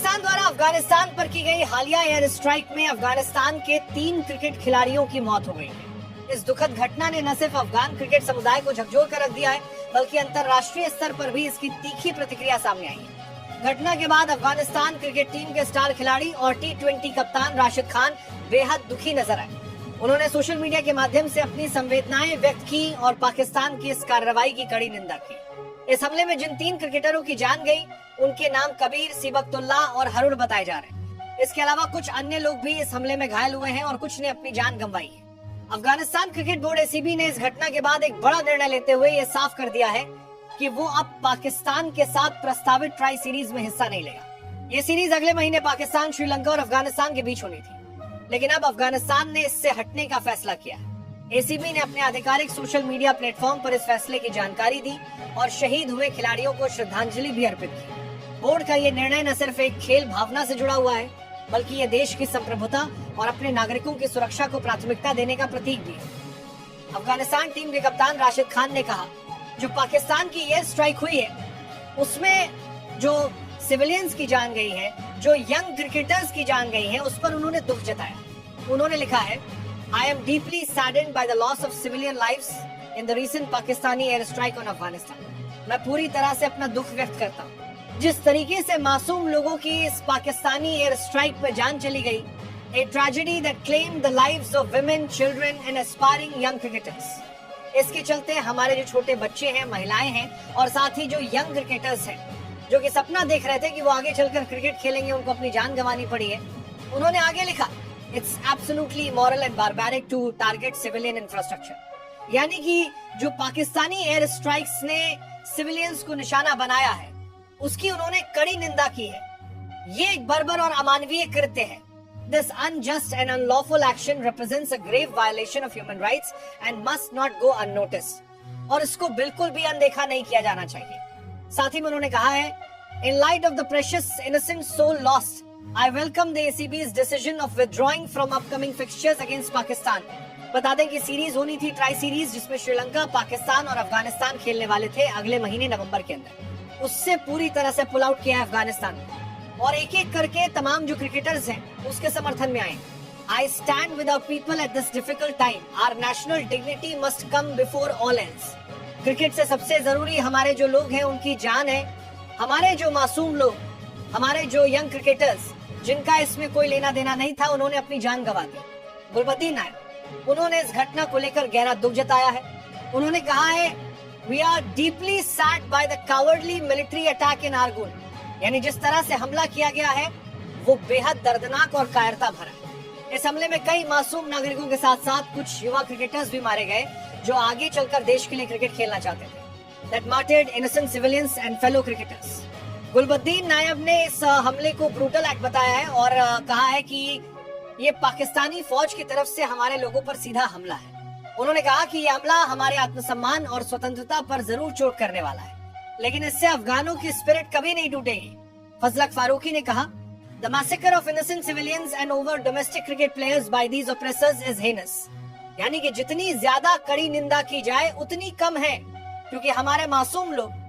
पाकिस्तान द्वारा अफगानिस्तान पर की गई हालिया एयर स्ट्राइक में अफगानिस्तान के 3 क्रिकेट खिलाड़ियों की मौत हो गई है। इस दुखद घटना ने न सिर्फ अफगान क्रिकेट समुदाय को झकझोर कर रख दिया है, बल्कि अंतर्राष्ट्रीय स्तर पर भी इसकी तीखी प्रतिक्रिया सामने आई है। घटना के बाद अफगानिस्तान क्रिकेट टीम के स्टार खिलाड़ी और T20 कप्तान राशिद खान बेहद दुखी नजर आए। उन्होंने सोशल मीडिया के माध्यम से अपनी संवेदनाएं व्यक्त की और पाकिस्तान की इस कार्रवाई की कड़ी निंदा की। इस हमले में जिन 3 क्रिकेटरों की जान गई, उनके नाम कबीर, सिबकतुल्ला और हरुण बताए जा रहे हैं। इसके अलावा कुछ अन्य लोग भी इस हमले में घायल हुए हैं और कुछ ने अपनी जान गंवाई है। अफगानिस्तान क्रिकेट बोर्ड ACB ने इस घटना के बाद एक बड़ा निर्णय लेते हुए ये साफ कर दिया है कि वो अब पाकिस्तान के साथ प्रस्तावित ट्राई सीरीज में हिस्सा नहीं लेगा। ये सीरीज अगले महीने पाकिस्तान, श्रीलंका और अफगानिस्तान के बीच होनी थी, लेकिन अब अफगानिस्तान ने इससे हटने का फैसला किया है। ACB ने अपने आधिकारिक सोशल मीडिया प्लेटफॉर्म पर इस फैसले की जानकारी दी और शहीद हुए खिलाड़ियों को श्रद्धांजलि भी अर्पित की। बोर्ड का ये निर्णय न सिर्फ एक खेल भावना से जुड़ा हुआ है, बल्कि ये देश की संप्रभुता और अपने नागरिकों की सुरक्षा को प्राथमिकता देने का प्रतीक भी है। अफगानिस्तान टीम के कप्तान राशिद खान ने कहा, जो पाकिस्तान की एयर स्ट्राइक हुई है, उसमें जो सिविलियंस की जान गई है, जो यंग क्रिकेटर्स की जान गई है, उस पर उन्होंने दुख जताया। उन्होंने लिखा है, I am deeply saddened by the loss of civilian lives in the recent Pakistani air strike on Afghanistan. मैं पूरी तरह से अपना दुख व्यक्त करता हूँ। जिस तरीके से मासूम लोगों की इस पाकिस्तानी एयर स्ट्राइक पर जान चली गई, a tragedy that claimed the lives of women, children and aspiring young cricketers. इसके चलते हमारे जो छोटे बच्चे हैं, महिलाएं हैं और साथ ही जो यंग क्रिकेटर्स हैं, जो कि सपना देख रहे थे कि वो आगे चलकर क्रिकेट खेलेंगे, उनको अपनी जान गंवानी पड़ी है। उन्होंने आगे लिखा, It's absolutely immoral and barbaric to target civilian infrastructure. यानी कि जो पाकिस्तानी एयर स्ट्राइक्स ने सिविलियंस को निशाना बनाया है, उसकी उन्होंने कड़ी निंदा की है। ये एक बर्बर और अमानवीय कृत्य है। This unjust and unlawful action represents a grave violation of human rights and must not go unnoticed. और इसको बिल्कुल भी अनदेखा नहीं किया जाना चाहिए। साथ ही में उन्होंने कहा है, In light of the precious innocent soul lost, I welcome the ACB's decision of withdrawing from upcoming fixtures against Pakistan. बता दें कि सीरीज होनी थी, ट्राई सीरीज, जिसमें श्रीलंका, पाकिस्तान और अफगानिस्तान खेलने वाले थे अगले महीने नवंबर के अंदर। उससे पूरी तरह से पुल आउट किया है अफगानिस्तान और एक एक करके तमाम जो क्रिकेटर्स हैं उसके समर्थन में आए। I stand with our people at this difficult time. Our national dignity must come before all else. Cricket से सबसे जरूरी हमारे जो लोग हैं उनकी जान है। हमारे जो मासूम लोग, हमारे जो यंग क्रिकेटर्स जिनका इसमें कोई लेना देना नहीं था, उन्होंने अपनी जान गंवा दी। गुलबद्दीन नायब, उन्होंने इस घटना को लेकर गहरा दुख जताया है। उन्होंने कहा है, We are deeply sad by the cowardly military attack in Argun. यानी जिस तरह से हमला किया गया है वो बेहद दर्दनाक और कायरता भरा है। इस हमले में कई मासूम नागरिकों के साथ साथ कुछ युवा क्रिकेटर्स भी मारे गए जो आगे चलकर देश के लिए क्रिकेट खेलना चाहते थे। That martyred innocent civilians and fellow cricketers. Gulbadin नायब ने इस हमले को ब्रूटल एक्ट बताया है और कहा है कि ये पाकिस्तानी फौज की तरफ से हमारे लोगों पर सीधा हमला है। उन्होंने कहा कि ये हमला हमारे आत्मसम्मान और स्वतंत्रता पर जरूर चोट करने वाला है, लेकिन इससे अफगानों की स्पिरिट कभी नहीं टूटेगी। फजलक फारूकी ने कहा, The massacre of innocent civilians and over domestic cricket players by these oppressors is heinous. यानी कि जितनी ज्यादा कड़ी निंदा की जाए उतनी कम है, क्योंकि हमारे मासूम लोग,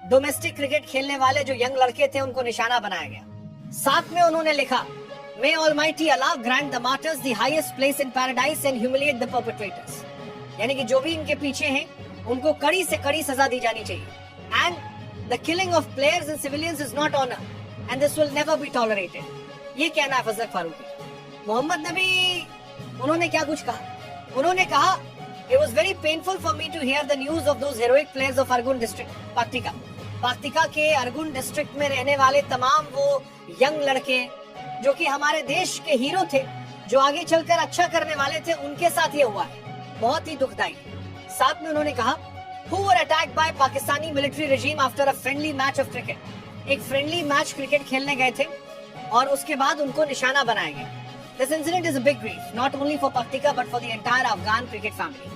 डोमेस्टिक क्रिकेट खेलने वाले जो यंग लड़के थे, उनको निशाना बनाया गया। साथ में उन्होंने लिखा, May Almighty Allah grant the martyrs the highest place in paradise and humiliate the perpetrators. यानी कि जो भी इनके पीछे हैं, उनको कड़ी से कड़ी सजा दी जानी चाहिए। And the killing of players and civilians is not honor, and this will never be tolerated. ये कहना है फजलक फारूकी। मोहम्मद नबी, उन्होंने क्या कुछ कहा? उन्होंने कहा, It was very painful for me to hear the news of those heroic players of Argun district, Paktika. पाक्तिका के अर्गुन डिस्ट्रिक्ट में रहने वाले तमाम वो यंग लड़के जो कि हमारे देश के हीरो थे, जो आगे चलकर अच्छा करने वाले थे, उनके साथ ये हुआ है। बहुत ही दुखदाई। साथ में उन्होंने कहा, Who were attacked by Pakistani military regime after a friendly match of cricket. एक फ्रेंडली मैच क्रिकेट खेलने गए थे और उसके बाद उनको निशाना बनाया गया। This incident is a big grief, not only for Paktika but for the entire Afghan cricket family.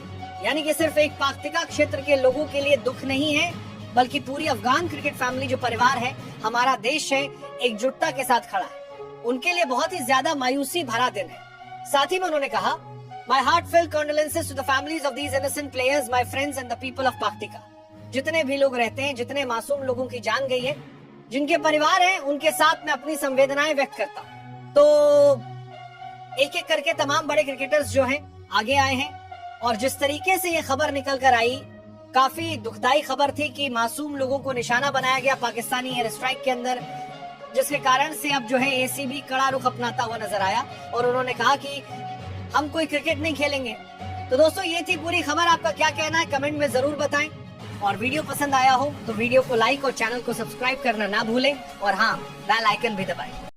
यानी कि सिर्फ एक पाक्तिका क्षेत्र के लोगों के लिए दुख नहीं है, बल्कि पूरी अफगान क्रिकेट फैमिली जो परिवार है, हमारा देश है, एकजुटता के साथ खड़ा है। उनके लिए बहुत ही ज्यादा मायूसी भरा दिन है। साथ ही में उन्होंने कहा, My heartfelt condolences to the families of these innocent players, my friends and the people of Paktika. जितने भी लोग रहते हैं, जितने मासूम लोगों की जान गई है, जिनके परिवार हैं उनके साथ मैं अपनी संवेदनाएं व्यक्त करता हूं। तो एक एक करके तमाम बड़े क्रिकेटर्स जो हैं आगे आए हैं और जिस तरीके से ये खबर निकल कर आई, काफी दुखदाई खबर थी कि मासूम लोगों को निशाना बनाया गया पाकिस्तानी एयर स्ट्राइक के अंदर, जिसके कारण से अब जो है एसीबी कड़ा रुख अपनाता हुआ नजर आया और उन्होंने कहा कि हम कोई क्रिकेट नहीं खेलेंगे। तो दोस्तों ये थी पूरी खबर, आपका क्या कहना है कमेंट में जरूर बताएं और वीडियो पसंद आया हो तो वीडियो को लाइक और चैनल को सब्सक्राइब करना ना भूलें और हाँ बेल आइकन भी दबाएं।